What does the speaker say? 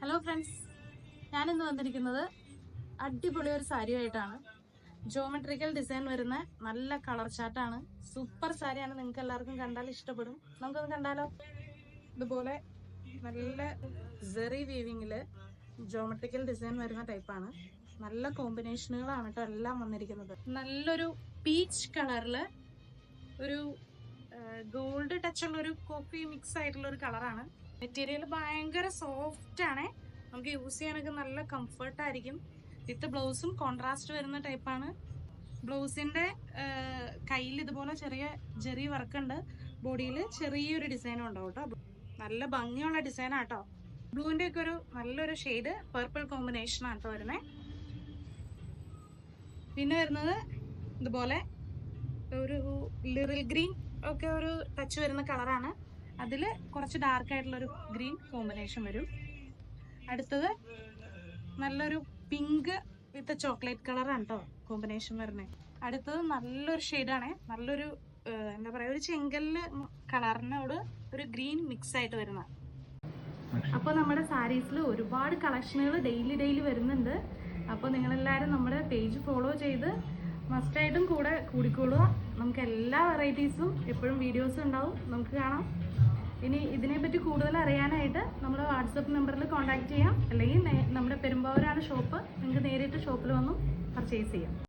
Hello friends, ഞാനിന്ന് വന്നിരിക്കുന്നത് അടിപൊളി ഒരു സാരിയായിട്ടാണ്. ജോമെട്രിക്കൽ ഡിസൈൻ വരുന്ന നല്ല കളർ ചാർട്ടാണ്. സൂപ്പർ സാരിയാണ്. നിങ്ങൾക്ക് എല്ലാവർക്കും കണ്ടാൽ ഇഷ്ടപ്പെടും. നമുക്കൊന്ന് കണ്ടാലോ? ഇതുപോലെ നല്ല സെറി വീവിങ്ങില് ജോമെട്രിക്കൽ ഡിസൈൻ വരുന്ന ടൈപ്പാണ്. നല്ല കോമ്പിനേഷനുകളാണ് കേട്ടോ എല്ലാം വന്നിരിക്കുന്നത്. നല്ലൊരു പീച്ച് കളറില് ഒരു ഗോൾഡ് ടച്ച് ഉള്ള ഒരു കോഫി മിക്സ് ആയിട്ടുള്ള ഒരു കളറാണ്. മെറ്റീരിയൽ ഭയങ്കര സോഫ്റ്റ് ആണ്. നമുക്ക് യൂസ് ചെയ്യാനൊക്കെ നല്ല കംഫർട്ട് ആയിരിക്കും. വിത്ത് ബ്ലൗസും കോൺട്രാസ്റ്റ് വരുന്ന ടൈപ്പാണ്. ബ്ലൗസിന്റെ കയ്യിൽ ഇതുപോലെ ചെറിയ ജെറി വർക്ക് ഉണ്ട്. ബോഡിയിൽ ചെറിയൊരു ഡിസൈനും ഉണ്ടാവും കേട്ടോ. നല്ല ഭംഗിയുള്ള ഡിസൈൻ ആട്ടോ. ബ്ലൂവിന്റെ ഒക്കെ ഒരു നല്ലൊരു ഷെയ്ഡ് പർപ്പിൾ കോമ്പിനേഷൻ ആട്ടോ വരുന്നത്. പിന്നെ വരുന്നത് ഇതുപോലെ ഒരു ലിറിൽ ഗ്രീൻ ഒക്കെ ഒരു ടച്ച് വരുന്ന കളറാണ്. അതിൽ കുറച്ച് ഡാർക്ക് ആയിട്ടുള്ള ഒരു ഗ്രീൻ കോമ്പിനേഷൻ വരും. അടുത്തത് നല്ലൊരു പിങ്ക് വിത്ത് ചോക്ലേറ്റ് കളറാണ് കേട്ടോ കോമ്പിനേഷൻ വരുന്നത്. അടുത്തത് നല്ലൊരു ഷെയ്ഡാണ്. നല്ലൊരു എന്താ പറയുക, ഒരു ചെങ്കല്ല് കളറിനോട് ഒരു ഗ്രീൻ മിക്സ് ആയിട്ട് വരുന്ന. അപ്പോൾ നമ്മുടെ സാരീസിൽ ഒരുപാട് കളക്ഷനുകൾ ഡെയിലി വരുന്നുണ്ട്. അപ്പോൾ നിങ്ങളെല്ലാവരും നമ്മുടെ പേജ് ഫോളോ ചെയ്ത് മസ്റ്റായിട്ടും കൂടിക്കൊള്ളുക. നമുക്ക് എല്ലാ വെറൈറ്റീസും എപ്പോഴും വീഡിയോസ് ഉണ്ടാവും, നമുക്ക് കാണാം. ഇനി ഇതിനെപ്പറ്റി കൂടുതൽ അറിയാനായിട്ട് നമ്മുടെ വാട്സപ്പ് നമ്പറിൽ കോൺടാക്ട് ചെയ്യാം. അല്ലെങ്കിൽ നമ്മുടെ പെരുമ്പാവൂരാണ് ഷോപ്പ്. നിങ്ങൾക്ക് നേരിട്ട് ഷോപ്പിൽ വന്നും പർച്ചേസ് ചെയ്യാം.